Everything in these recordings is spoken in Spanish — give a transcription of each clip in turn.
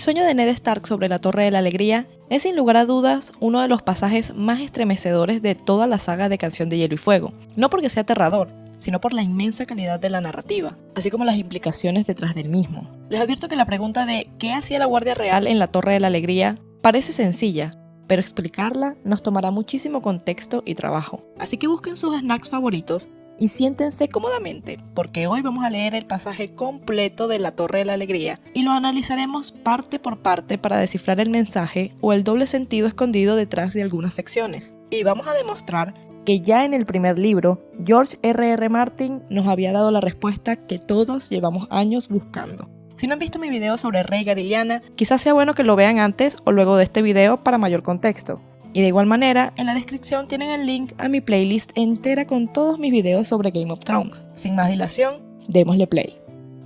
El sueño de Ned Stark sobre la Torre de la Alegría es sin lugar a dudas uno de los pasajes más estremecedores de toda la saga de Canción de Hielo y Fuego, no porque sea aterrador, sino por la inmensa calidad de la narrativa, así como las implicaciones detrás del mismo. Les advierto que la pregunta de ¿qué hacía la Guardia Real en la Torre de la Alegría? Parece sencilla, pero explicarla nos tomará muchísimo contexto y trabajo. Así que busquen sus snacks favoritos y siéntense cómodamente, porque hoy vamos a leer el pasaje completo de la Torre de la Alegría y lo analizaremos parte por parte para descifrar el mensaje o el doble sentido escondido detrás de algunas secciones. Y vamos a demostrar que ya en el primer libro, George R.R. Martin nos había dado la respuesta que todos llevamos años buscando. Si no han visto mi video sobre Rhaegar y Lyanna, quizás sea bueno que lo vean antes o luego de este video para mayor contexto. Y de igual manera, en la descripción tienen el link a mi playlist entera con todos mis videos sobre Game of Thrones. Sin más dilación, démosle play.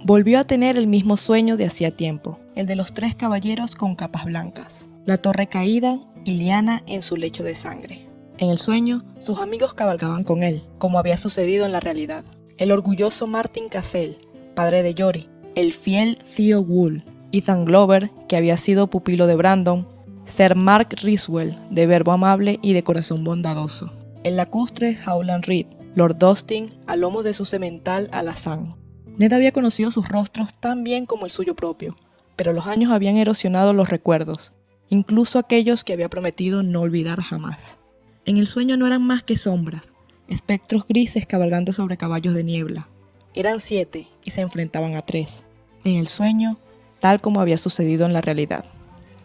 Volvió a tener el mismo sueño de hacía tiempo, el de los 3 caballeros con capas blancas, la torre caída y Lyanna en su lecho de sangre. En el sueño, sus amigos cabalgaban con él, como había sucedido en la realidad. El orgulloso Martin Cassel, padre de Jory, el fiel Theo Wool, Ethan Glover, que había sido pupilo de Brandon, Sir Mark Riswell, de verbo amable y de corazón bondadoso, el lacustre Howland Reed, Lord Dustin, a lomos de su semental alazán. Ned había conocido sus rostros tan bien como el suyo propio, pero los años habían erosionado los recuerdos, incluso aquellos que había prometido no olvidar jamás. En el sueño no eran más que sombras, espectros grises cabalgando sobre caballos de niebla. Eran 7 y se enfrentaban a 3. En el sueño, tal como había sucedido en la realidad.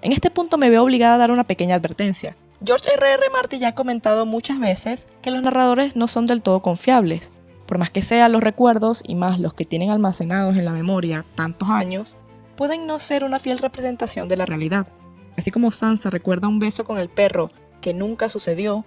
En este punto me veo obligada a dar una pequeña advertencia. George R.R. Martin ya ha comentado muchas veces que los narradores no son del todo confiables. Por más que sean los recuerdos, y más los que tienen almacenados en la memoria tantos años, pueden no ser una fiel representación de la realidad. Así como Sansa recuerda un beso con el perro que nunca sucedió,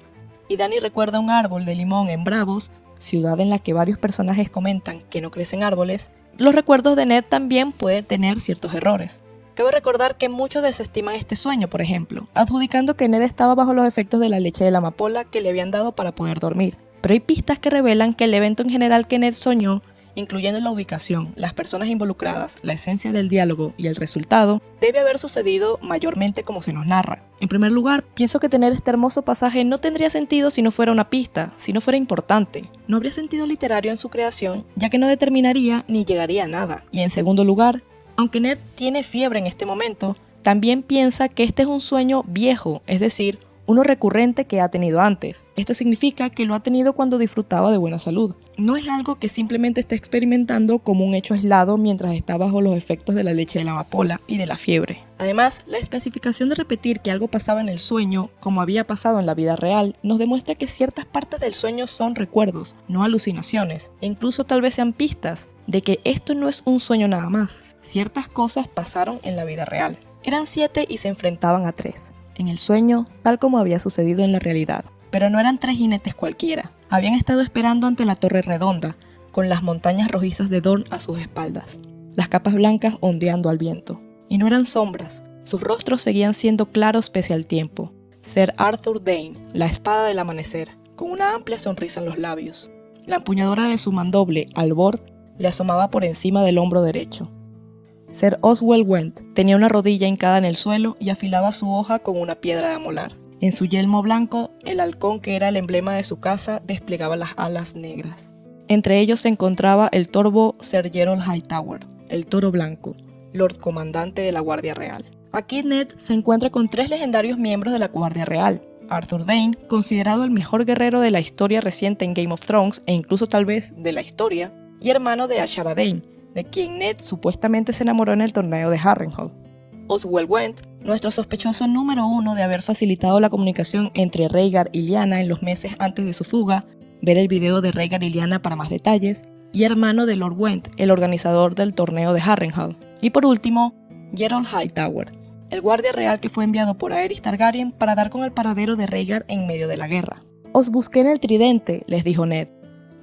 y Dany recuerda un árbol de limón en Bravos, ciudad en la que varios personajes comentan que no crecen árboles, los recuerdos de Ned también pueden tener ciertos errores. Cabe recordar que muchos desestiman este sueño, por ejemplo, adjudicando que Ned estaba bajo los efectos de la leche de la amapola que le habían dado para poder dormir. Pero hay pistas que revelan que el evento en general que Ned soñó, incluyendo la ubicación, las personas involucradas, la esencia del diálogo y el resultado, debe haber sucedido mayormente como se nos narra. En primer lugar, pienso que tener este hermoso pasaje no tendría sentido si no fuera una pista, si no fuera importante. No habría sentido literario en su creación, ya que no determinaría ni llegaría a nada. Y en segundo lugar, aunque Ned tiene fiebre en este momento, también piensa que este es un sueño viejo, es decir, uno recurrente que ha tenido antes. Esto significa que lo ha tenido cuando disfrutaba de buena salud. No es algo que simplemente está experimentando como un hecho aislado mientras está bajo los efectos de la leche de la amapola y de la fiebre. Además, la especificación de repetir que algo pasaba en el sueño, como había pasado en la vida real, nos demuestra que ciertas partes del sueño son recuerdos, no alucinaciones, e incluso tal vez sean pistas de que esto no es un sueño nada más. Ciertas cosas pasaron en la vida real. Eran 7 y se enfrentaban a 3. En el sueño, tal como había sucedido en la realidad. Pero no eran 3 jinetes cualquiera. Habían estado esperando ante la torre redonda, con las montañas rojizas de Dorne a sus espaldas, las capas blancas ondeando al viento. Y no eran sombras, sus rostros seguían siendo claros pese al tiempo. Sir Arthur Dayne, la espada del amanecer, con una amplia sonrisa en los labios. La empuñadura de su mandoble, Albor, le asomaba por encima del hombro derecho. Sir Oswell Went tenía una rodilla hincada en el suelo y afilaba su hoja con una piedra de amolar. En su yelmo blanco, el halcón que era el emblema de su casa desplegaba las alas negras. Entre ellos se encontraba el torvo Sir Gerald Hightower, el toro blanco, Lord Comandante de la Guardia Real. Aquí Ned se encuentra con 3 legendarios miembros de la Guardia Real. Arthur Dayne, considerado el mejor guerrero de la historia reciente en Game of Thrones e incluso tal vez de la historia, y hermano de Ashara Dayne, de quien Ned supuestamente se enamoró en el torneo de Harrenhal. Oswell Went, nuestro sospechoso número 1 de haber facilitado la comunicación entre Rhaegar y Lyanna en los meses antes de su fuga, ver el video de Rhaegar y Lyanna para más detalles, y hermano de Lord Went, el organizador del torneo de Harrenhal. Y por último, Gerald Hightower, el guardia real que fue enviado por Aerys Targaryen para dar con el paradero de Rhaegar en medio de la guerra. «Os busqué en el tridente», les dijo Ned.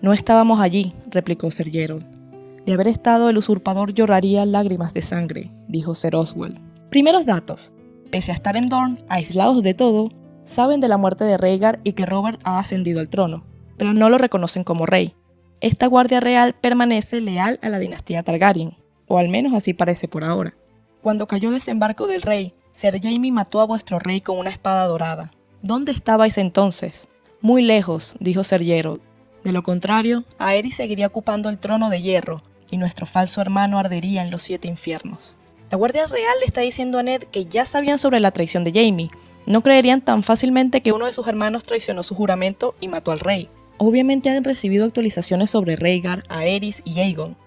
«No estábamos allí», replicó Sir Gerald. «De haber estado, el usurpador lloraría lágrimas de sangre», dijo Sir Oswell. Primeros datos. Pese a estar en Dorne, aislados de todo, saben de la muerte de Rhaegar y que Robert ha ascendido al trono, pero no lo reconocen como rey. Esta guardia real permanece leal a la dinastía Targaryen, o al menos así parece por ahora. Cuando cayó el desembarco del rey, Ser Jaime mató a vuestro rey con una espada dorada. ¿Dónde estabais entonces? Muy lejos, dijo Ser Geralt. De lo contrario, Aerys seguiría ocupando el trono de hierro, y nuestro falso hermano ardería en los 7 infiernos. La Guardia Real le está diciendo a Ned que ya sabían sobre la traición de Jaime. No creerían tan fácilmente que uno de sus hermanos traicionó su juramento y mató al rey. Obviamente han recibido actualizaciones sobre Rhaegar, Aerys y Aegon.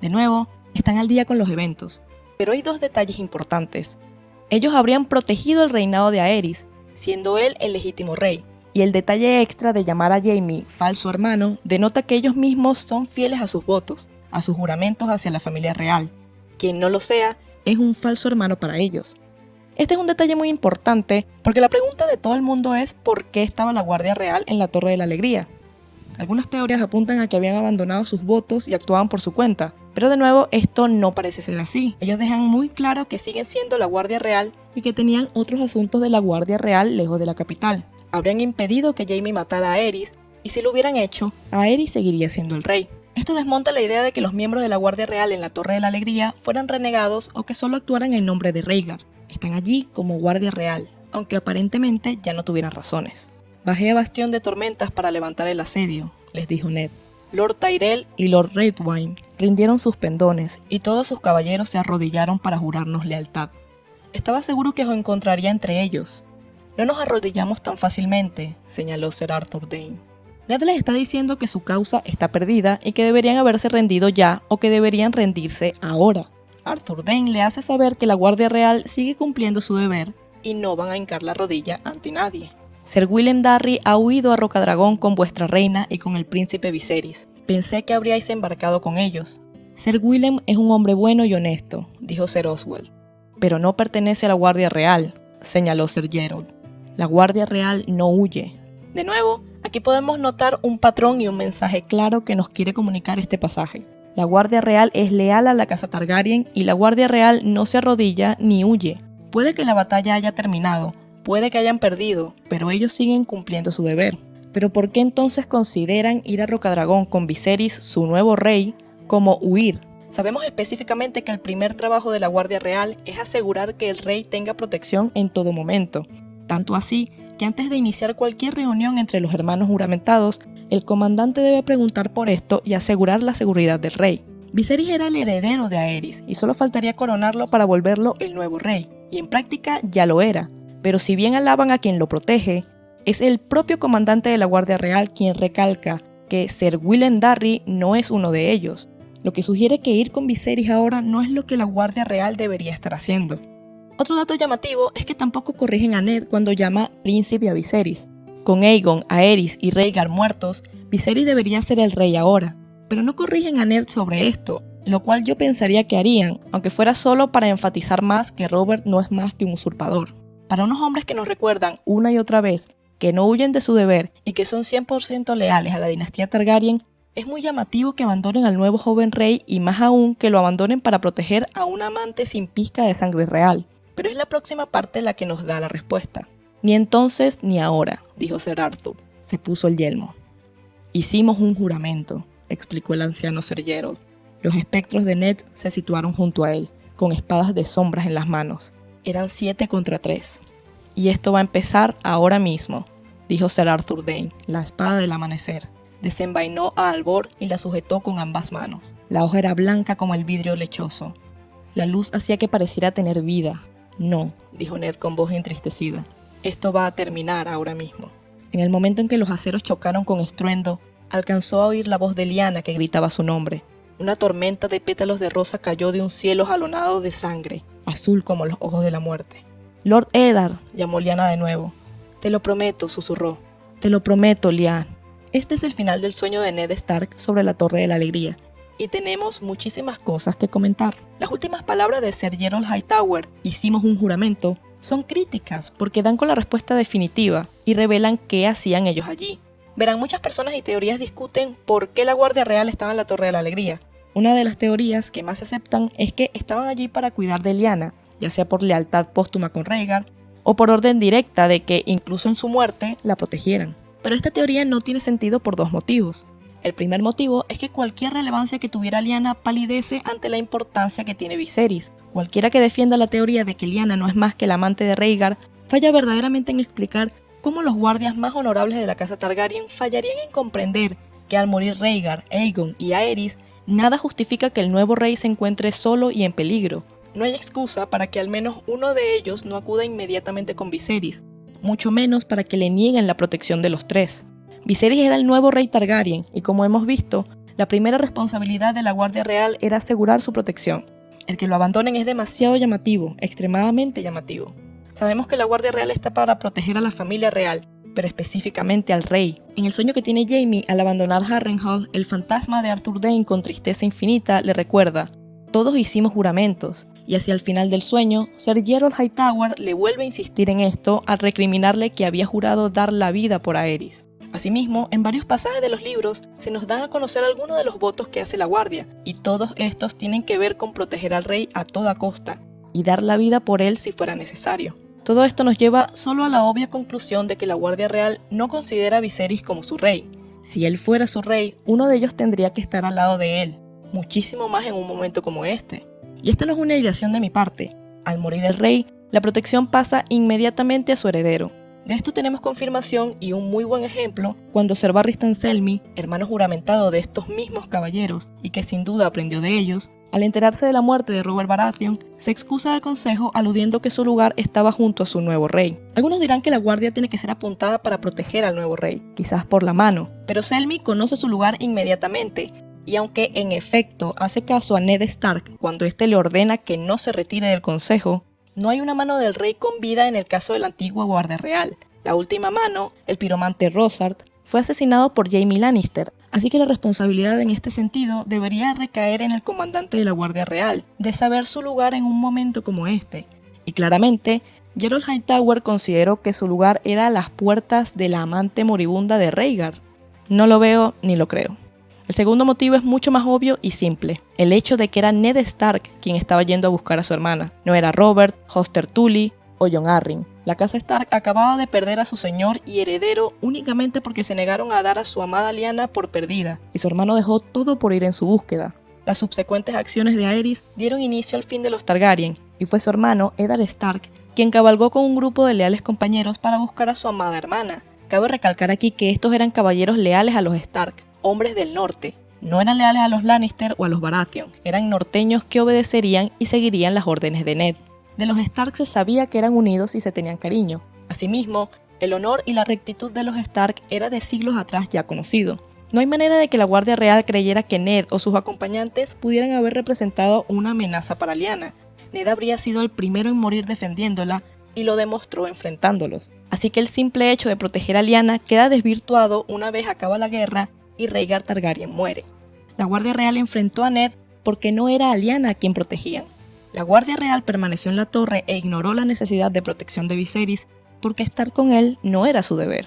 De nuevo, están al día con los eventos. Pero hay 2 detalles importantes. Ellos habrían protegido el reinado de Aerys, siendo él el legítimo rey. Y el detalle extra de llamar a Jaime falso hermano denota que ellos mismos son fieles a sus votos, a sus juramentos hacia la familia real. Quien no lo sea, es un falso hermano para ellos. Este es un detalle muy importante porque la pregunta de todo el mundo es ¿por qué estaba la Guardia Real en la Torre de la Alegría? Algunas teorías apuntan a que habían abandonado sus votos y actuaban por su cuenta, pero de nuevo esto no parece ser así. Ellos dejan muy claro que siguen siendo la Guardia Real y que tenían otros asuntos de la Guardia Real lejos de la capital. Habrían impedido que Jaime matara a Aerys y si lo hubieran hecho, Aerys seguiría siendo el rey. Esto desmonta la idea de que los miembros de la Guardia Real en la Torre de la Alegría fueran renegados o que solo actuaran en nombre de Rhaegar. Están allí como Guardia Real, aunque aparentemente ya no tuvieran razones. Bajé a Bastión de Tormentas para levantar el asedio, les dijo Ned. Lord Tyrell y Lord Redwyne rindieron sus pendones y todos sus caballeros se arrodillaron para jurarnos lealtad. Estaba seguro que os encontraría entre ellos. No nos arrodillamos tan fácilmente, señaló Ser Arthur Dayne. Ned les está diciendo que su causa está perdida y que deberían haberse rendido ya o que deberían rendirse ahora. Arthur Dayne le hace saber que la Guardia Real sigue cumpliendo su deber y no van a hincar la rodilla ante nadie. Ser Willem Darry ha huido a Rocadragón con vuestra reina y con el príncipe Viserys. Pensé que habríais embarcado con ellos. Ser Willem es un hombre bueno y honesto, dijo Ser Oswald. Pero no pertenece a la Guardia Real, señaló Ser Geralt. La Guardia Real no huye. De nuevo, aquí podemos notar un patrón y un mensaje claro que nos quiere comunicar este pasaje. La Guardia Real es leal a la casa Targaryen y la Guardia Real no se arrodilla ni huye. Puede que la batalla haya terminado, puede que hayan perdido, pero ellos siguen cumpliendo su deber. ¿Pero por qué entonces consideran ir a Rocadragón con Viserys, su nuevo rey, como huir? Sabemos específicamente que el primer trabajo de la Guardia Real es asegurar que el rey tenga protección en todo momento. Tanto así que antes de iniciar cualquier reunión entre los hermanos juramentados, el comandante debe preguntar por esto y asegurar la seguridad del rey. Viserys era el heredero de Aerys y solo faltaría coronarlo para volverlo el nuevo rey, y en práctica ya lo era. Pero si bien alaban a quien lo protege, es el propio comandante de la Guardia Real quien recalca que Ser Willem Darry no es uno de ellos, lo que sugiere que ir con Viserys ahora no es lo que la Guardia Real debería estar haciendo. Otro dato llamativo es que tampoco corrigen a Ned cuando llama príncipe a Viserys. Con Aegon, Aerys y Rhaegar muertos, Viserys debería ser el rey ahora, pero no corrigen a Ned sobre esto, lo cual yo pensaría que harían, aunque fuera solo para enfatizar más que Robert no es más que un usurpador. Para unos hombres que nos recuerdan una y otra vez que no huyen de su deber y que son 100% leales a la dinastía Targaryen, es muy llamativo que abandonen al nuevo joven rey y más aún que lo abandonen para proteger a un amante sin pizca de sangre real. Pero es la próxima parte la que nos da la respuesta. Ni entonces ni ahora, dijo Ser Arthur. Se puso el yelmo. Hicimos un juramento, explicó el anciano Ser Geralt. Los espectros de Ned se situaron junto a él, con espadas de sombras en las manos. Eran 7 contra 3. Y esto va a empezar ahora mismo, dijo Ser Arthur Dayne, la espada del amanecer. Desenvainó a Albor y la sujetó con ambas manos. La hoja era blanca como el vidrio lechoso. La luz hacía que pareciera tener vida. No, dijo Ned con voz entristecida. Esto va a terminar ahora mismo. En el momento en que los aceros chocaron con estruendo, alcanzó a oír la voz de Lyanna que gritaba su nombre. Una tormenta de pétalos de rosa cayó de un cielo jalonado de sangre, azul como los ojos de la muerte. Lord Eddard, llamó Lyanna de nuevo. Te lo prometo, susurró. Te lo prometo, Lyanna. Este es el final del sueño de Ned Stark sobre la Torre de la Alegría. Y tenemos muchísimas cosas que comentar. Las últimas palabras de Ser Geralt Hightower, hicimos un juramento, son críticas porque dan con la respuesta definitiva y revelan qué hacían ellos allí. Verán, muchas personas y teorías discuten por qué la Guardia Real estaba en la Torre de la Alegría. Una de las teorías que más se aceptan es que estaban allí para cuidar de Lyanna, ya sea por lealtad póstuma con Rhaegar o por orden directa de que incluso en su muerte la protegieran. Pero esta teoría no tiene sentido por 2 motivos. El primer motivo es que cualquier relevancia que tuviera Lyanna palidece ante la importancia que tiene Viserys. Cualquiera que defienda la teoría de que Lyanna no es más que la amante de Rhaegar falla verdaderamente en explicar cómo los guardias más honorables de la casa Targaryen fallarían en comprender que al morir Rhaegar, Aegon y Aerys, nada justifica que el nuevo rey se encuentre solo y en peligro. No hay excusa para que al menos uno de ellos no acuda inmediatamente con Viserys, mucho menos para que le nieguen la protección de los tres. Viserys era el nuevo rey Targaryen y, como hemos visto, la primera responsabilidad de la Guardia Real era asegurar su protección. El que lo abandonen es demasiado llamativo, extremadamente llamativo. Sabemos que la Guardia Real está para proteger a la familia real, pero específicamente al rey. En el sueño que tiene Jaime al abandonar Harrenhal, el fantasma de Arthur Dayne con tristeza infinita le recuerda: todos hicimos juramentos. Y hacia el final del sueño, Ser Gerold Hightower le vuelve a insistir en esto al recriminarle que había jurado dar la vida por Aerys. Asimismo, en varios pasajes de los libros se nos dan a conocer algunos de los votos que hace la guardia, y todos estos tienen que ver con proteger al rey a toda costa, y dar la vida por él si fuera necesario. Todo esto nos lleva solo a la obvia conclusión de que la Guardia Real no considera a Viserys como su rey. Si él fuera su rey, uno de ellos tendría que estar al lado de él, muchísimo más en un momento como este. Y esta no es una ideación de mi parte. Al morir el rey, la protección pasa inmediatamente a su heredero. De esto tenemos confirmación y un muy buen ejemplo cuando Ser Barristan Selmy, hermano juramentado de estos mismos caballeros y que sin duda aprendió de ellos, al enterarse de la muerte de Robert Baratheon, se excusa del consejo aludiendo que su lugar estaba junto a su nuevo rey. Algunos dirán que la guardia tiene que ser apuntada para proteger al nuevo rey, quizás por la mano, pero Selmy conoce su lugar inmediatamente. Y aunque en efecto hace caso a Ned Stark cuando éste le ordena que no se retire del consejo, no hay una mano del rey con vida en el caso de la antigua Guardia Real. La última mano, el piromante Rossard, fue asesinado por Jaime Lannister, así que la responsabilidad en este sentido debería recaer en el comandante de la Guardia Real, de saber su lugar en un momento como este. Y claramente, Gerold Hightower consideró que su lugar era a las puertas de la amante moribunda de Rhaegar. No lo veo ni lo creo. El segundo motivo es mucho más obvio y simple, el hecho de que era Ned Stark quien estaba yendo a buscar a su hermana, no era Robert, Hoster Tully o Jon Arryn. La casa Stark acababa de perder a su señor y heredero únicamente porque se negaron a dar a su amada Lyanna por perdida, y su hermano dejó todo por ir en su búsqueda. Las subsecuentes acciones de Aerys dieron inicio al fin de los Targaryen, y fue su hermano, Eddard Stark, quien cabalgó con un grupo de leales compañeros para buscar a su amada hermana. Cabe recalcar aquí que estos eran caballeros leales a los Stark, hombres del norte. No eran leales a los Lannister o a los Baratheon, eran norteños que obedecerían y seguirían las órdenes de Ned. De los Stark se sabía que eran unidos y se tenían cariño. Asimismo, el honor y la rectitud de los Stark era de siglos atrás ya conocido. No hay manera de que la Guardia Real creyera que Ned o sus acompañantes pudieran haber representado una amenaza para Lyanna. Ned habría sido el primero en morir defendiéndola y lo demostró enfrentándolos. Así que el simple hecho de proteger a Lyanna queda desvirtuado una vez acaba la guerra y Rhaegar Targaryen muere. La Guardia Real enfrentó a Ned porque no era a Lyanna a quien protegían. La Guardia Real permaneció en la torre e ignoró la necesidad de protección de Viserys porque estar con él no era su deber.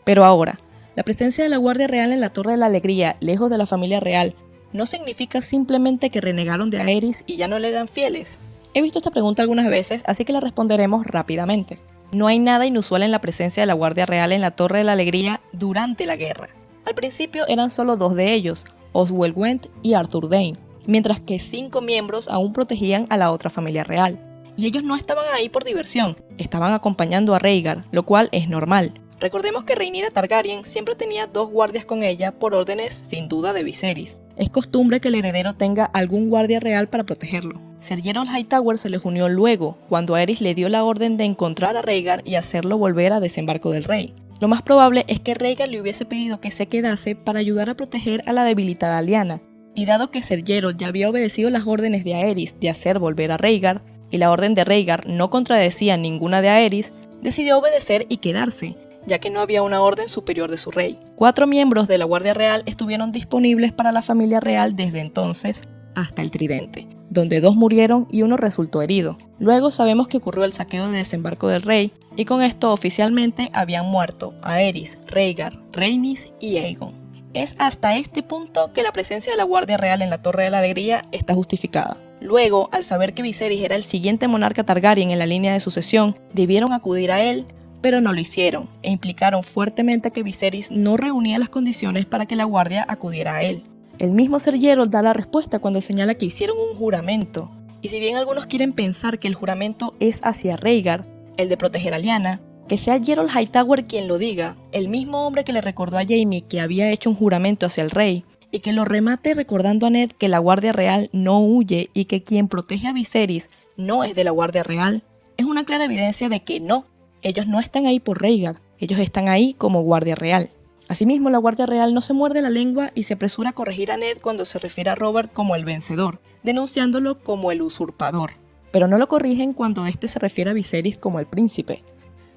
Pero ahora, la presencia de la Guardia Real en la Torre de la Alegría, lejos de la familia real, ¿no significa simplemente que renegaron de Aerys y ya no le eran fieles? He visto esta pregunta algunas veces, así que la responderemos rápidamente. No hay nada inusual en la presencia de la Guardia Real en la Torre de la Alegría durante la guerra. Al principio eran solo 2 de ellos, Oswell Went y Arthur Dayne, mientras que 5 miembros aún protegían a la otra familia real. Y ellos no estaban ahí por diversión, estaban acompañando a Rhaegar, lo cual es normal. Recordemos que Rhaenyra Targaryen siempre tenía 2 guardias con ella por órdenes sin duda de Viserys. Es costumbre que el heredero tenga algún guardia real para protegerlo. Ser Gerold Hightower se les unió luego, cuando Aerys le dio la orden de encontrar a Rhaegar y hacerlo volver a Desembarco del Rey. Lo más probable es que Rhaegar le hubiese pedido que se quedase para ayudar a proteger a la debilitada Lyanna. Y dado que Ser Gerold ya había obedecido las órdenes de Aerys de hacer volver a Rhaegar, y la orden de Rhaegar no contradecía ninguna de Aerys, decidió obedecer y quedarse, ya que no había una orden superior de su rey. 4 miembros de la Guardia Real estuvieron disponibles para la familia real desde entonces hasta el Tridente, donde 2 murieron y 1 resultó herido. Luego sabemos que ocurrió el saqueo de Desembarco del Rey, y con esto oficialmente habían muerto Aerys, Rhaegar, Rhaenys y Aegon. Es hasta este punto que la presencia de la Guardia Real en la Torre de la Alegría está justificada. Luego, al saber que Viserys era el siguiente monarca Targaryen en la línea de sucesión, debieron acudir a él, pero no lo hicieron e implicaron fuertemente que Viserys no reunía las condiciones para que la guardia acudiera a él. El mismo Ser Geralt da la respuesta cuando señala que hicieron un juramento, y si bien algunos quieren pensar que el juramento es hacia Rhaegar, el de proteger a Lyanna, que sea Geralt Hightower quien lo diga, el mismo hombre que le recordó a Jaime que había hecho un juramento hacia el rey, y que lo remate recordando a Ned que la Guardia Real no huye y que quien protege a Viserys no es de la Guardia Real, es una clara evidencia de que no, ellos no están ahí por Rhaegar, ellos están ahí como Guardia Real. Asimismo, la Guardia Real no se muerde la lengua y se apresura a corregir a Ned cuando se refiere a Robert como el vencedor, denunciándolo como el usurpador. Pero no lo corrigen cuando este se refiere a Viserys como el príncipe.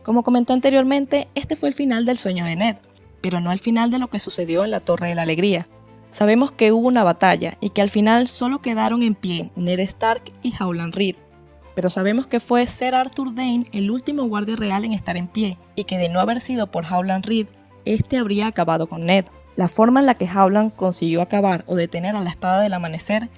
Como comenté anteriormente, este fue el final del sueño de Ned, pero no el final de lo que sucedió en la Torre de la Alegría. Sabemos que hubo una batalla y que al final solo quedaron en pie Ned Stark y Howland Reed. Pero sabemos que fue Ser Arthur Dayne el último guardia real en estar en pie, y que de no haber sido por Howland Reed, este habría acabado con Ned. La forma en la que Howland consiguió acabar o detener a la Espada del Amanecer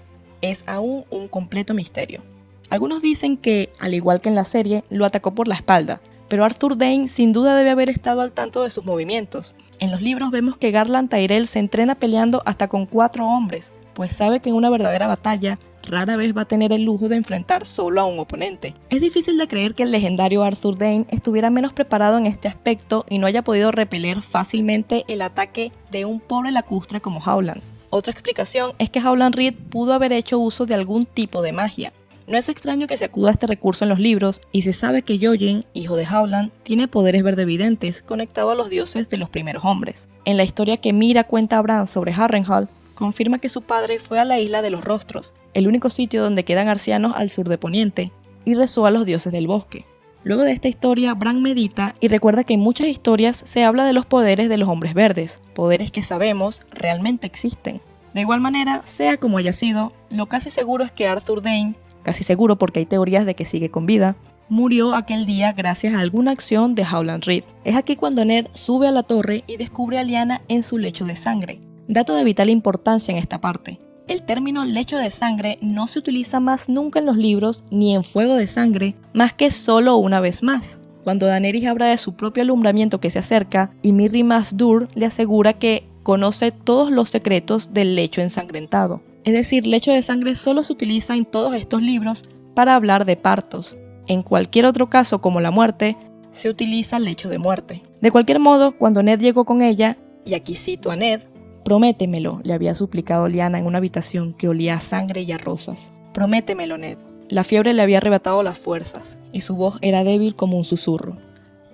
es aún un completo misterio. Algunos dicen que, al igual que en la serie, lo atacó por la espalda, pero Arthur Dayne sin duda debe haber estado al tanto de sus movimientos. En los libros vemos que Garland Tyrell se entrena peleando hasta con 4 hombres, pues sabe que en una verdadera batalla rara vez va a tener el lujo de enfrentar solo a un oponente. Es difícil de creer que el legendario Arthur Dayne estuviera menos preparado en este aspecto y no haya podido repeler fácilmente el ataque de un pobre lacustre como Howland. Otra explicación es que Howland Reed pudo haber hecho uso de algún tipo de magia. No es extraño que se acuda a este recurso en los libros, y se sabe que Jojen, hijo de Howland, tiene poderes verdevidentes conectados a los dioses de los primeros hombres. En la historia que Mira cuenta a Bran sobre Harrenhal, confirma que su padre fue a la isla de los rostros, el único sitio donde quedan arcianos al sur de Poniente, y rezó a los dioses del bosque. Luego de esta historia, Bran medita y recuerda que en muchas historias se habla de los poderes de los hombres verdes, poderes que sabemos realmente existen. De igual manera, sea como haya sido, lo casi seguro es que Arthur Dayne, casi seguro porque hay teorías de que sigue con vida, murió aquel día gracias a alguna acción de Howland Reed. Es aquí cuando Ned sube a la torre y descubre a Lyanna en su lecho de sangre. Dato de vital importancia en esta parte. El término lecho de sangre no se utiliza más nunca en los libros ni en Fuego de Sangre, más que solo una vez más, cuando Daenerys habla de su propio alumbramiento que se acerca y Mirri Maz Duur le asegura que conoce todos los secretos del lecho ensangrentado. Es decir, lecho de sangre solo se utiliza en todos estos libros para hablar de partos. En cualquier otro caso, como la muerte, se utiliza lecho de muerte. De cualquier modo, cuando Ned llegó con ella, y aquí cito a Ned, «Prométemelo», le había suplicado Lyanna en una habitación que olía a sangre y a rosas. «Prométemelo, Ned». La fiebre le había arrebatado las fuerzas, y su voz era débil como un susurro.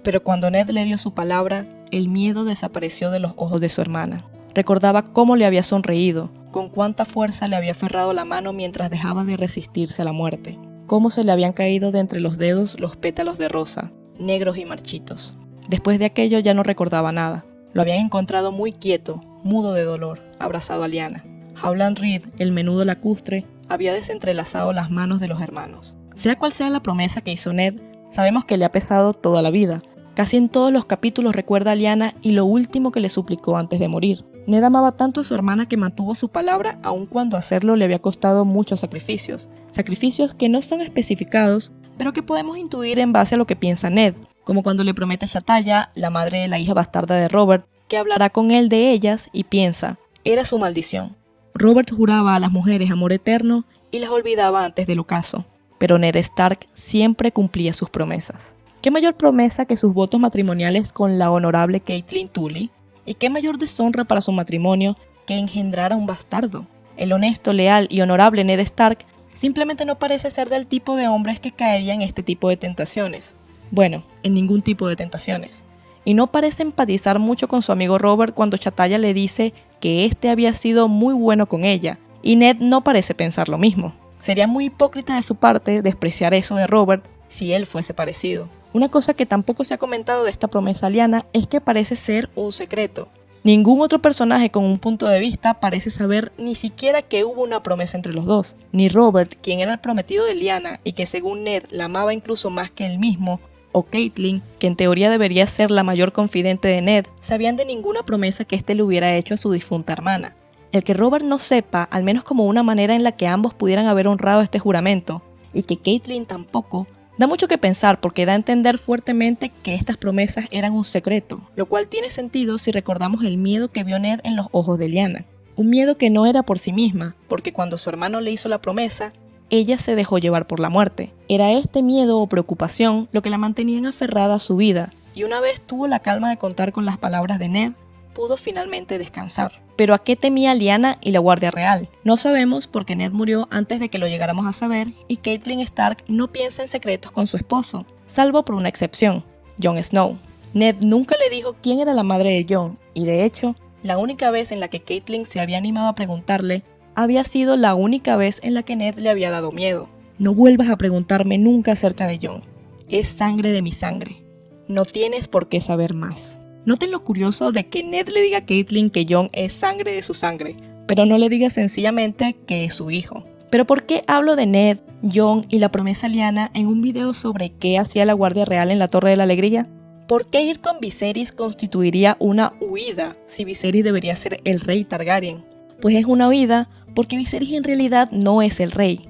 Pero cuando Ned le dio su palabra, el miedo desapareció de los ojos de su hermana. Recordaba cómo le había sonreído, con cuánta fuerza le había aferrado la mano mientras dejaba de resistirse a la muerte, cómo se le habían caído de entre los dedos los pétalos de rosa, negros y marchitos. Después de aquello ya no recordaba nada. Lo habían encontrado muy quieto, mudo de dolor, abrazado a Lyanna. Howland Reed, el menudo lacustre, había desentrelazado las manos de los hermanos. Sea cual sea la promesa que hizo Ned, sabemos que le ha pesado toda la vida. Casi en todos los capítulos recuerda a Lyanna y lo último que le suplicó antes de morir. Ned amaba tanto a su hermana que mantuvo su palabra aun cuando hacerlo le había costado muchos sacrificios. Sacrificios que no son especificados, pero que podemos intuir en base a lo que piensa Ned, como cuando le promete a Shattaya, la madre de la hija bastarda de Robert, que hablará con él de ellas y piensa, era su maldición. Robert juraba a las mujeres amor eterno y las olvidaba antes del ocaso, pero Ned Stark siempre cumplía sus promesas. ¿Qué mayor promesa que sus votos matrimoniales con la honorable Catelyn Tully? ¿Y qué mayor deshonra para su matrimonio que engendrar a un bastardo? El honesto, leal y honorable Ned Stark simplemente no parece ser del tipo de hombres que caerían en este tipo de tentaciones. Bueno, en ningún tipo de tentaciones. Y no parece empatizar mucho con su amigo Robert cuando Shattaya le dice que este había sido muy bueno con ella, y Ned no parece pensar lo mismo. Sería muy hipócrita de su parte despreciar eso de Robert si él fuese parecido. Una cosa que tampoco se ha comentado de esta promesa a Lyanna es que parece ser un secreto. Ningún otro personaje con un punto de vista parece saber ni siquiera que hubo una promesa entre los dos. Ni Robert, quien era el prometido de Lyanna y que según Ned la amaba incluso más que él mismo, o Catelyn, que en teoría debería ser la mayor confidente de Ned, sabían de ninguna promesa que éste le hubiera hecho a su difunta hermana. El que Robert no sepa, al menos como una manera en la que ambos pudieran haber honrado este juramento, y que Catelyn tampoco, Da mucho que pensar porque da a entender fuertemente que estas promesas eran un secreto, lo cual tiene sentido si recordamos el miedo que vio Ned en los ojos de Lyanna. Un miedo que no era por sí misma, porque cuando su hermano le hizo la promesa, ella se dejó llevar por la muerte. Era este miedo o preocupación lo que la mantenían aferrada a su vida, y una vez tuvo la calma de contar con las palabras de Ned, pudo finalmente descansar. Pero ¿a qué temía Lyanna y la Guardia Real? No sabemos porque Ned murió antes de que lo llegáramos a saber y Catelyn Stark no piensa en secretos con su esposo, salvo por una excepción, Jon Snow. Ned nunca le dijo quién era la madre de Jon y de hecho, la única vez en la que Catelyn se había animado a preguntarle había sido la única vez en la que Ned le había dado miedo. No vuelvas a preguntarme nunca acerca de Jon. Es sangre de mi sangre. No tienes por qué saber más. Noten lo curioso de que Ned le diga a Catelyn que Jon es sangre de su sangre, pero no le diga sencillamente que es su hijo. ¿Pero por qué hablo de Ned, Jon y la promesa Lyanna en un video sobre qué hacía la Guardia Real en la Torre de la Alegría? ¿Por qué ir con Viserys constituiría una huida si Viserys debería ser el rey Targaryen? Pues es una huida porque Viserys en realidad no es el rey.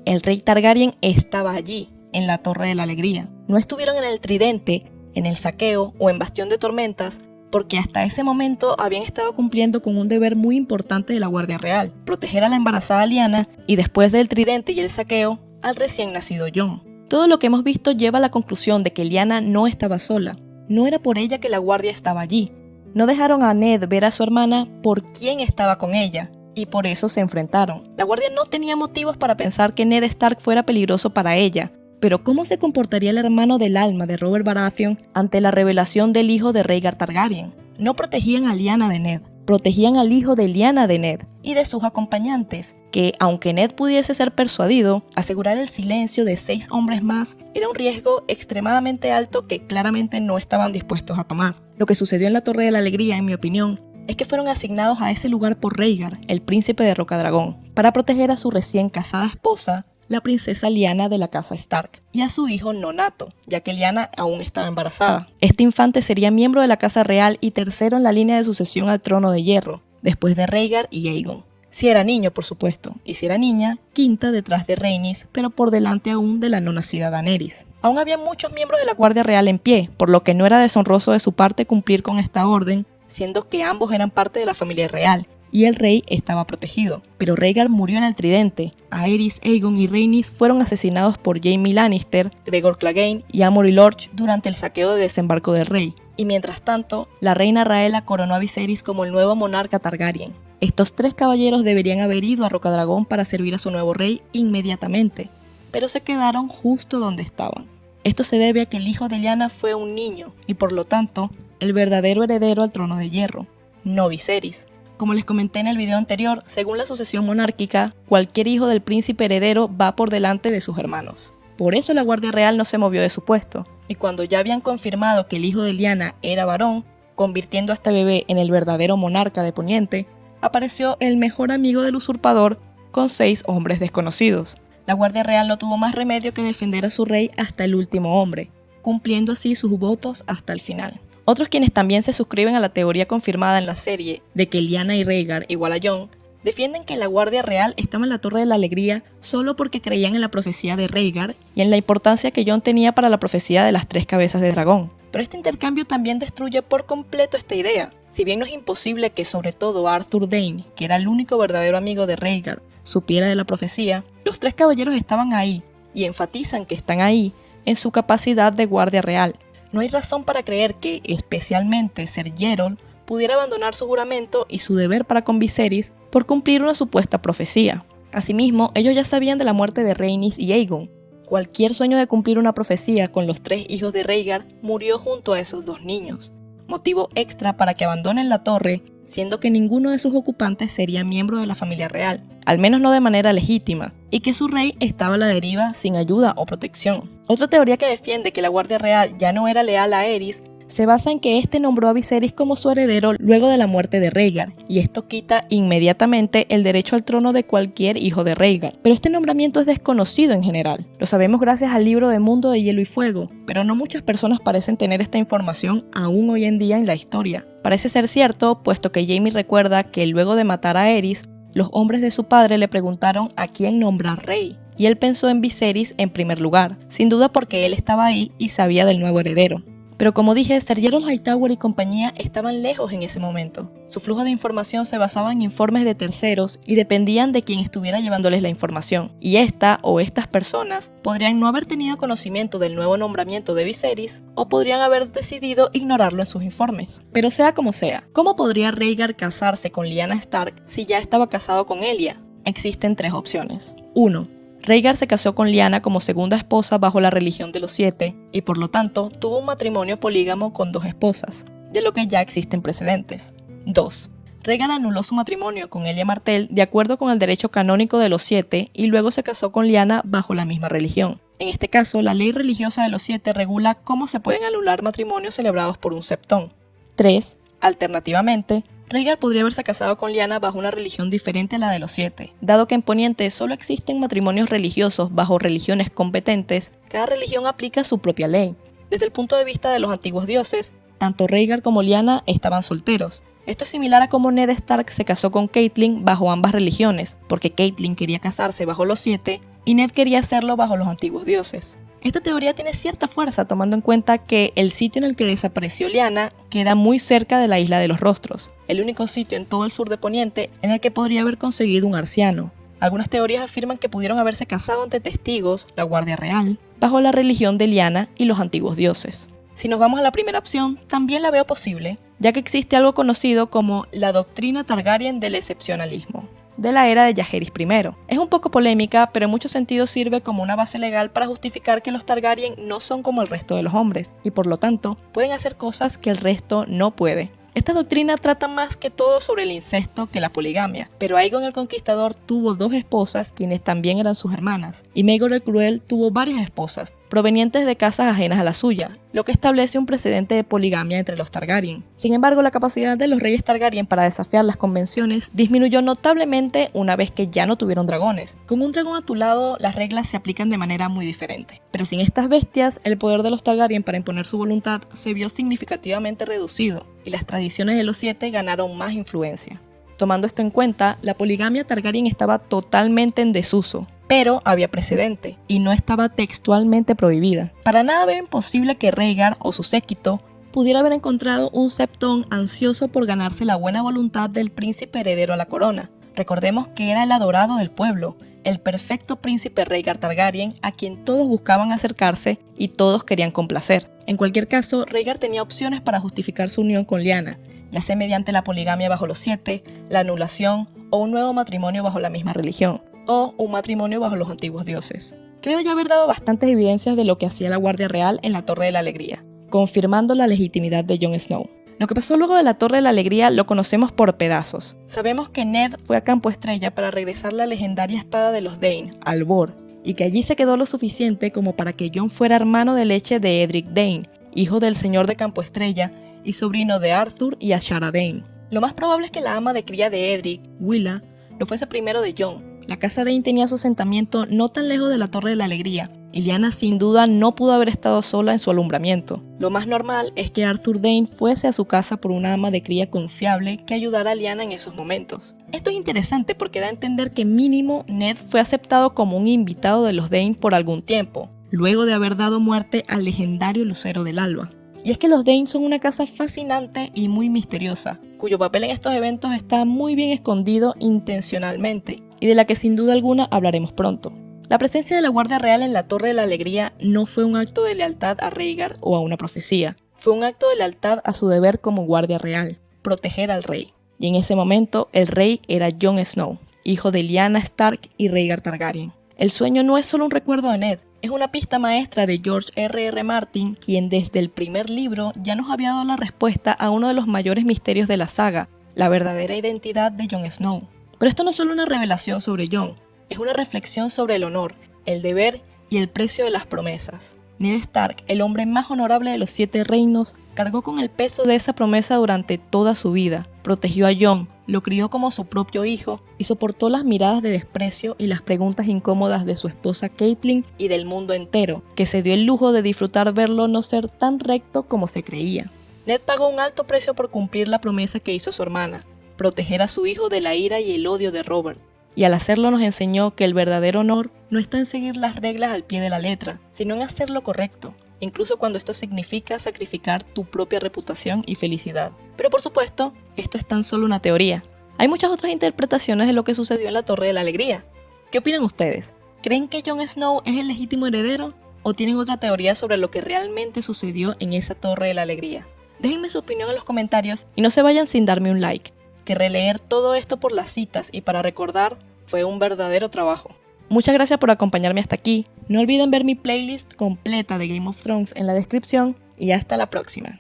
El rey Targaryen estaba allí, en la Torre de la Alegría. No estuvieron en el Tridente, en el saqueo o en Bastión de Tormentas, porque hasta ese momento habían estado cumpliendo con un deber muy importante de la Guardia Real, proteger a la embarazada Lyanna y después del Tridente y el saqueo, al recién nacido Jon. Todo lo que hemos visto lleva a la conclusión de que Lyanna no estaba sola, no era por ella que la Guardia estaba allí. No dejaron a Ned ver a su hermana por quién estaba con ella, y por eso se enfrentaron. La Guardia no tenía motivos para pensar que Ned Stark fuera peligroso para ella, pero ¿cómo se comportaría el hermano del alma de Robert Baratheon ante la revelación del hijo de Rhaegar Targaryen? No protegían a Lyanna de Ned, protegían al hijo de Lyanna de Ned y de sus acompañantes, que aunque Ned pudiese ser persuadido, asegurar el silencio de 6 hombres más era un riesgo extremadamente alto que claramente no estaban dispuestos a tomar. Lo que sucedió en la Torre de la Alegría, en mi opinión, es que fueron asignados a ese lugar por Rhaegar, el príncipe de Rocadragón, para proteger a su recién casada esposa, la princesa Lyanna de la casa Stark, y a su hijo nonato, ya que Lyanna aún estaba embarazada. Este infante sería miembro de la casa real y tercero en la línea de sucesión al trono de hierro, después de Rhaegar y Aegon. Si era niño, por supuesto, y si era niña, quinta detrás de Rhaenys, pero por delante aún de la no nacida Daenerys. Aún había muchos miembros de la Guardia Real en pie, por lo que no era deshonroso de su parte cumplir con esta orden, siendo que ambos eran parte de la familia real, y el rey estaba protegido. Pero Rhaegar murió en el Tridente. Aerys, Aegon y Rhaenys fueron asesinados por Jaime Lannister, Gregor Clegane y Amory Lorch durante el saqueo de Desembarco del Rey. Y mientras tanto, la reina Rhaella coronó a Viserys como el nuevo monarca Targaryen. Estos 3 caballeros deberían haber ido a Rocadragón para servir a su nuevo rey inmediatamente, pero se quedaron justo donde estaban. Esto se debe a que el hijo de Lyanna fue un niño, y por lo tanto, el verdadero heredero al trono de hierro, no Viserys. Como les comenté en el video anterior, según la sucesión monárquica, cualquier hijo del príncipe heredero va por delante de sus hermanos. Por eso la Guardia Real no se movió de su puesto, y cuando ya habían confirmado que el hijo de Lyanna era varón, convirtiendo a este bebé en el verdadero monarca de Poniente, apareció el mejor amigo del usurpador con 6 hombres desconocidos. La Guardia Real no tuvo más remedio que defender a su rey hasta el último hombre, cumpliendo así sus votos hasta el final. Otros quienes también se suscriben a la teoría confirmada en la serie de que Lyanna y Rhaegar igual a Jon, defienden que la Guardia Real estaba en la Torre de la Alegría solo porque creían en la profecía de Rhaegar y en la importancia que Jon tenía para la profecía de las 3 cabezas de dragón. Pero este intercambio también destruye por completo esta idea. Si bien no es imposible que sobre todo Arthur Dayne, que era el único verdadero amigo de Rhaegar, supiera de la profecía, los 3 caballeros estaban ahí y enfatizan que están ahí en su capacidad de Guardia Real. No hay razón para creer que, especialmente Ser Gerold, pudiera abandonar su juramento y su deber para con Viserys por cumplir una supuesta profecía. Asimismo, ellos ya sabían de la muerte de Rhaenys y Aegon. Cualquier sueño de cumplir una profecía con los 3 hijos de Rhaegar murió junto a esos 2 niños. Motivo extra para que abandonen la torre, siendo que ninguno de sus ocupantes sería miembro de la familia real, al menos no de manera legítima, y que su rey estaba a la deriva sin ayuda o protección. Otra teoría que defiende que la Guardia Real ya no era leal a Aerys se basa en que este nombró a Viserys como su heredero luego de la muerte de Rhaegar, y esto quita inmediatamente el derecho al trono de cualquier hijo de Rhaegar. Pero este nombramiento es desconocido en general. Lo sabemos gracias al libro de Mundo de Hielo y Fuego, pero no muchas personas parecen tener esta información aún hoy en día en la historia. Parece ser cierto, puesto que Jaime recuerda que luego de matar a Aerys, los hombres de su padre le preguntaron a quién nombrar rey, y él pensó en Viserys en primer lugar, sin duda porque él estaba ahí y sabía del nuevo heredero. Pero como dije, Ser Geralt Hightower y compañía estaban lejos en ese momento. Su flujo de información se basaba en informes de terceros y dependían de quien estuviera llevándoles la información. Y esta o estas personas podrían no haber tenido conocimiento del nuevo nombramiento de Viserys o podrían haber decidido ignorarlo en sus informes. Pero sea como sea, ¿cómo podría Rhaegar casarse con Lyanna Stark si ya estaba casado con Elia? Existen 3 opciones. 1. Rhaegar se casó con Lyanna como segunda esposa bajo la religión de los 7 y por lo tanto tuvo un matrimonio polígamo con 2 esposas, de lo que ya existen precedentes. 2. Rhaegar anuló su matrimonio con Elia Martell de acuerdo con el derecho canónico de los 7 y luego se casó con Lyanna bajo la misma religión. En este caso, la ley religiosa de los 7 regula cómo se pueden anular matrimonios celebrados por un septón. 3. Alternativamente, Rhaegar podría haberse casado con Lyanna bajo una religión diferente a la de los 7. Dado que en Poniente solo existen matrimonios religiosos bajo religiones competentes, cada religión aplica su propia ley. Desde el punto de vista de los antiguos dioses, tanto Rhaegar como Lyanna estaban solteros. Esto es similar a cómo Ned Stark se casó con Catelyn bajo ambas religiones, porque Catelyn quería casarse bajo los 7 y Ned quería hacerlo bajo los antiguos dioses. Esta teoría tiene cierta fuerza tomando en cuenta que el sitio en el que desapareció Lyanna queda muy cerca de la Isla de los Rostros, el único sitio en todo el sur de Poniente en el que podría haber conseguido un arciano. Algunas teorías afirman que pudieron haberse casado ante testigos, la Guardia Real, bajo la religión de Lyanna y los antiguos dioses. Si nos vamos a la primera opción, también la veo posible, ya que existe algo conocido como la doctrina Targaryen del excepcionalismo, de la era de Jaehaerys I. Es un poco polémica, pero en muchos sentidos sirve como una base legal para justificar que los Targaryen no son como el resto de los hombres, y por lo tanto, pueden hacer cosas que el resto no puede. Esta doctrina trata más que todo sobre el incesto que la poligamia, pero Aegon el Conquistador tuvo 2 esposas quienes también eran sus hermanas, y Maegor el Cruel tuvo varias esposas, provenientes de casas ajenas a la suya, lo que establece un precedente de poligamia entre los Targaryen. Sin embargo, la capacidad de los reyes Targaryen para desafiar las convenciones disminuyó notablemente una vez que ya no tuvieron dragones. Con un dragón a tu lado, las reglas se aplican de manera muy diferente. Pero sin estas bestias, el poder de los Targaryen para imponer su voluntad se vio significativamente reducido, y las tradiciones de los 7 ganaron más influencia. Tomando esto en cuenta, la poligamia Targaryen estaba totalmente en desuso, pero había precedente, y no estaba textualmente prohibida. Para nada veo imposible que Rhaegar o su séquito pudiera haber encontrado un septón ansioso por ganarse la buena voluntad del príncipe heredero a la corona. Recordemos que era el adorado del pueblo, el perfecto príncipe Rhaegar Targaryen a quien todos buscaban acercarse y todos querían complacer. En cualquier caso, Rhaegar tenía opciones para justificar su unión con Lyanna, ya sea mediante la poligamia bajo los 7, la anulación o un nuevo matrimonio bajo la misma religión, o un matrimonio bajo los antiguos dioses. Creo ya haber dado bastantes evidencias de lo que hacía la Guardia Real en la Torre de la Alegría, confirmando la legitimidad de Jon Snow. Lo que pasó luego de la Torre de la Alegría lo conocemos por pedazos. Sabemos que Ned fue a Campo Estrella para regresar la legendaria espada de los Dayne, Albor, y que allí se quedó lo suficiente como para que Jon fuera hermano de leche de Edric Dayne, hijo del señor de Campo Estrella y sobrino de Arthur y Ashara Dayne. Lo más probable es que la ama de cría de Edric, Willa, lo fuese primero de Jon. La casa Dayne tenía su asentamiento no tan lejos de la Torre de la Alegría, y Lyanna sin duda no pudo haber estado sola en su alumbramiento. Lo más normal es que Arthur Dayne fuese a su casa por una ama de cría confiable que ayudara a Lyanna en esos momentos. Esto es interesante porque da a entender que mínimo Ned fue aceptado como un invitado de los Dayne por algún tiempo, luego de haber dado muerte al legendario Lucero del Alba. Y es que los Dayne son una casa fascinante y muy misteriosa, cuyo papel en estos eventos está muy bien escondido intencionalmente, y de la que sin duda alguna hablaremos pronto. La presencia de la Guardia Real en la Torre de la Alegría no fue un acto de lealtad a Rhaegar o a una profecía, fue un acto de lealtad a su deber como Guardia Real, proteger al rey. Y en ese momento el rey era Jon Snow, hijo de Lyanna Stark y Rhaegar Targaryen. El sueño no es solo un recuerdo de Ned, es una pista maestra de George R.R. Martin, quien desde el primer libro ya nos había dado la respuesta a uno de los mayores misterios de la saga, la verdadera identidad de Jon Snow. Pero esto no es solo una revelación sobre Jon, es una reflexión sobre el honor, el deber y el precio de las promesas. Ned Stark, el hombre más honorable de los 7 reinos, cargó con el peso de esa promesa durante toda su vida. Protegió a Jon, lo crió como su propio hijo y soportó las miradas de desprecio y las preguntas incómodas de su esposa Catelyn y del mundo entero, que se dio el lujo de disfrutar verlo no ser tan recto como se creía. Ned pagó un alto precio por cumplir la promesa que hizo su hermana, proteger a su hijo de la ira y el odio de Robert. y al hacerlo nos enseñó que el verdadero honor no está en seguir las reglas al pie de la letra, sino en hacer lo correcto, incluso cuando esto significa sacrificar tu propia reputación y felicidad. Pero por supuesto, esto es tan solo una teoría. Hay muchas otras interpretaciones de lo que sucedió en la Torre de la Alegría. ¿Qué opinan ustedes? ¿Creen que Jon Snow es el legítimo heredero? ¿O tienen otra teoría sobre lo que realmente sucedió en esa Torre de la Alegría? Déjenme su opinión en los comentarios y no se vayan sin darme un like, que releer todo esto por las citas y para recordar fue un verdadero trabajo. Muchas gracias por acompañarme hasta aquí. No olviden ver mi playlist completa de Game of Thrones en la descripción y hasta la próxima.